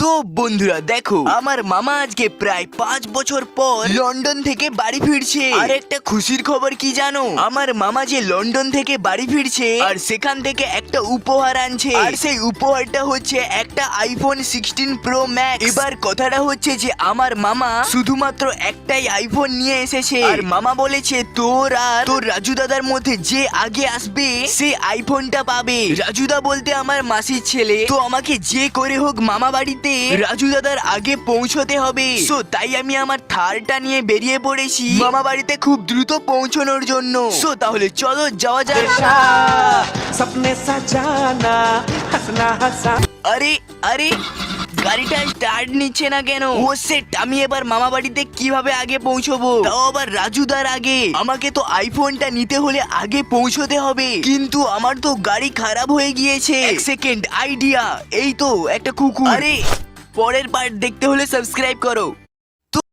So বন্ধুরা দেখো, আমার মামা আজকে প্রায় 5 বছর পর লন্ডন থেকে বাড়ি ফিরছে। আর একটা খুশির খবর কি জানো, আমার মামা যে লন্ডন থেকে বাড়ি ফিরছে আর সেখান থেকে একটা উপহার আনছে, আর সেই উপহারটা হচ্ছে একটা আইফোন 16 প্রো ম্যাক্স। এবার কথাটা হচ্ছে যে আমার মামা শুধুমাত্র একটাই আইফোন নিয়ে এসেছে, আর মামা বলেছে তোর আর তোর রাজু দাদার মধ্যে যে আগে আসবে সে আইফোনটা পাবে। রাজুদা বলতে আমার মাসির ছেলে, তো আমাকে যে করে হোক মামা বাড়িতে রাজু দাদার আগে পৌঁছতে হবে। সো তাই আমি আমার থারটা নিয়ে বেরিয়ে পড়েছি মামা বাড়িতে খুব দ্রুত পৌঁছানোর জন্য। সো তাহলে চলো যাওয়া যাক। सपने सजाना हंसना हंसा আরে আরে গাড়িটা স্টার্ট নিচ্ছে না কেন? ও সেট, আমি এবার মামা বাড়িতে কিভাবে আগে পৌঁছবো, তাও আবার রাজুদার আগে? আমাকে তো আইফোনটা নিতে হলে আগে পৌঁছতে হবে, কিন্তু আমার তো গাড়ি খারাপ হয়ে গিয়েছে। এক সেকেন্ড, আইডিয়া, এই তো একটা কুকুর। আরে পরের পার্ট দেখতে হলে সাবস্ক্রাইব করো।